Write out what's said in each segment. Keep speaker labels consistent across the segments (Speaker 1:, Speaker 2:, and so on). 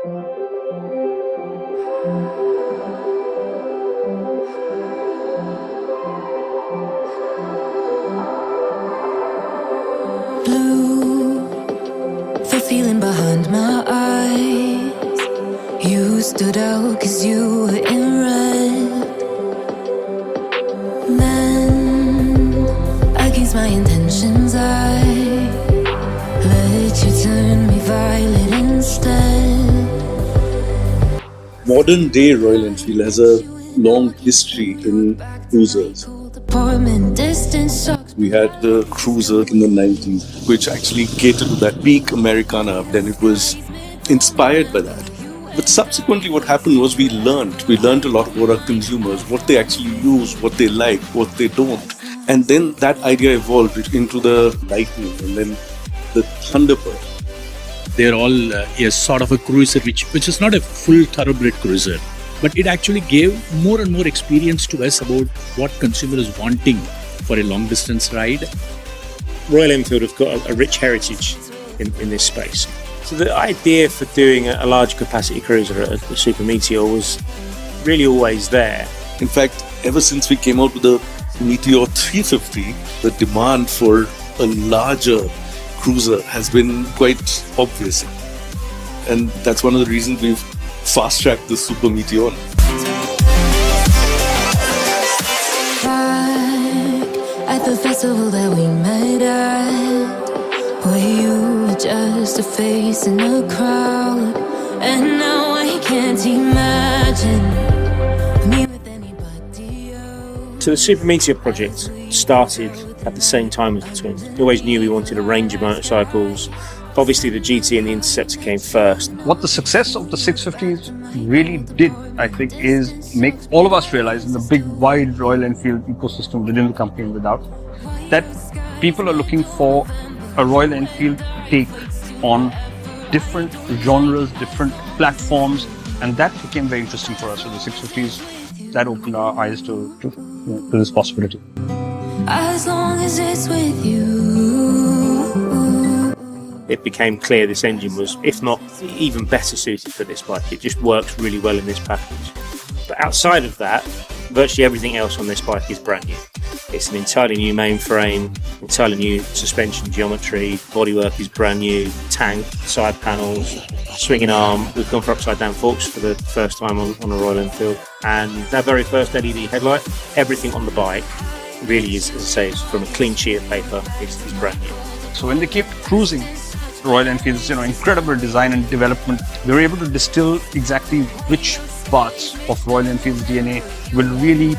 Speaker 1: Blue, the feeling behind my eyes. You stood out 'cause you were in red. Then, against my intentions, I let you turn me violet instead.
Speaker 2: Modern day Royal Enfield has a long history in cruisers. We had the cruiser in the 90s, which actually catered to that peak Americana, then it was inspired by that. But subsequently what happened was we learned a lot about our consumers, what they actually use, what they like, what they don't. And then that idea evolved into the Lightning and then the Thunderbird.
Speaker 3: They're all a sort of a cruiser, which is not a full thoroughbred cruiser, but it actually gave more and more experience to us about what consumer is wanting for a long distance ride.
Speaker 4: Royal Enfield have got a rich heritage in this space. So the idea for doing a large capacity cruiser at the Super Meteor was really always there.
Speaker 2: In fact, ever since we came out with the Meteor 350, the demand for a larger cruiser has been quite obvious. And that's one of the reasons we've fast-tracked the Super Meteor.
Speaker 1: At the festival that we met at, where you were just a face in a crowd, and now I can't imagine me with anybody else.
Speaker 4: So the Super Meteor project started at the same time as the Twins. We always knew we wanted a range of motorcycles. Obviously the GT and the Interceptor came first.
Speaker 5: What the success of the 650s really did, I think, is make all of us realize in the big, wide Royal Enfield ecosystem within the company and without, that people are looking for a Royal Enfield take on different genres, different platforms, and that became very interesting for us. So the 650s, that opened our eyes to this possibility.
Speaker 1: As long as it's with you.
Speaker 4: It became clear this engine was, if not even better suited for this bike. It just works really well in this package. But outside of that, virtually everything else on this bike is brand new. It's an entirely new mainframe, entirely new suspension geometry, bodywork is brand new, tank, side panels, swinging arm. We've gone for upside down forks for the first time on a Royal Enfield. And that very first LED headlight, everything on the bike really is, as I say, it's from a clean sheet of paper, it's brand new.
Speaker 5: So when they kept cruising, Royal Enfield's incredible design and development, they were able to distill exactly which parts of Royal Enfield's DNA will really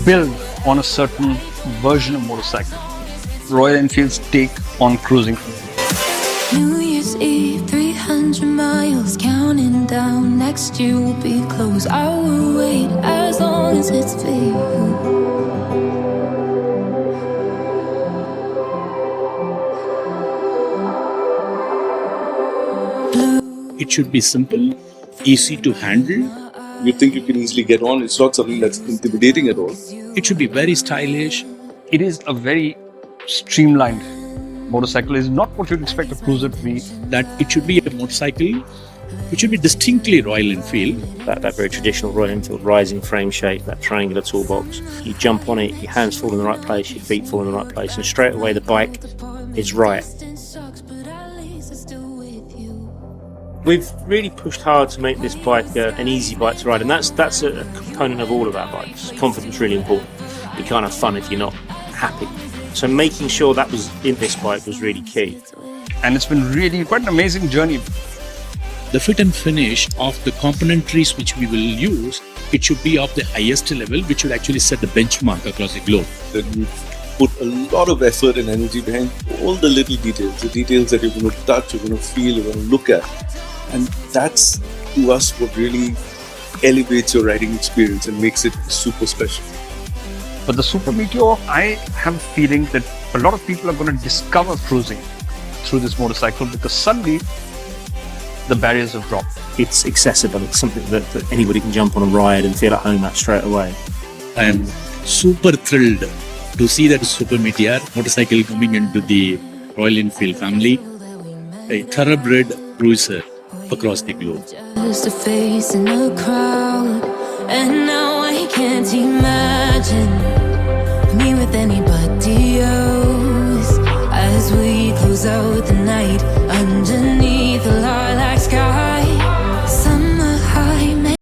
Speaker 5: build on a certain version of motorcycle. Royal Enfield's take on cruising.
Speaker 1: New Year's Eve, 300 miles, counting down. Next year will be close. I will wait as long as it's for you.
Speaker 3: It should be simple, easy to handle.
Speaker 2: You think you can easily get on, it's not something that's intimidating at all.
Speaker 3: It should be very stylish.
Speaker 5: It is a very streamlined motorcycle. It's not what you'd expect a cruiser to be.
Speaker 3: That it should be a motorcycle which should be distinctly Royal Enfield.
Speaker 4: That very traditional Royal Enfield rising frame shape, that triangular toolbox. You jump on it, your hands fall in the right place, your feet fall in the right place, and straight away the bike is right. We've really pushed hard to make this bike an easy bike to ride, and that's a component of all of our bikes. Confidence is really important. You can't have fun if you're not happy. So making sure that was in this bike was really key.
Speaker 5: And it's been really quite an amazing journey.
Speaker 3: The fit and finish of the componentries which we will use, it should be of the highest level, which should actually set the benchmark across the globe.
Speaker 2: Then we put a lot of effort and energy behind all the little details, the details that you're going to touch, you're going to feel, you're going to look at. And that's, to us, what really elevates your riding experience and makes it super special.
Speaker 5: But the Super Meteor, I have a feeling that a lot of people are going to discover cruising through this motorcycle because suddenly the barriers have dropped.
Speaker 4: It's accessible, it's something that anybody can jump on and ride and feel at home at straight away.
Speaker 3: I am super thrilled to see that Super Meteor motorcycle coming into the Royal Enfield family, a thoroughbred cruiser across the globe.
Speaker 1: Just a face in a crowd, and now I can't imagine me with anybody else as we close out the night underneath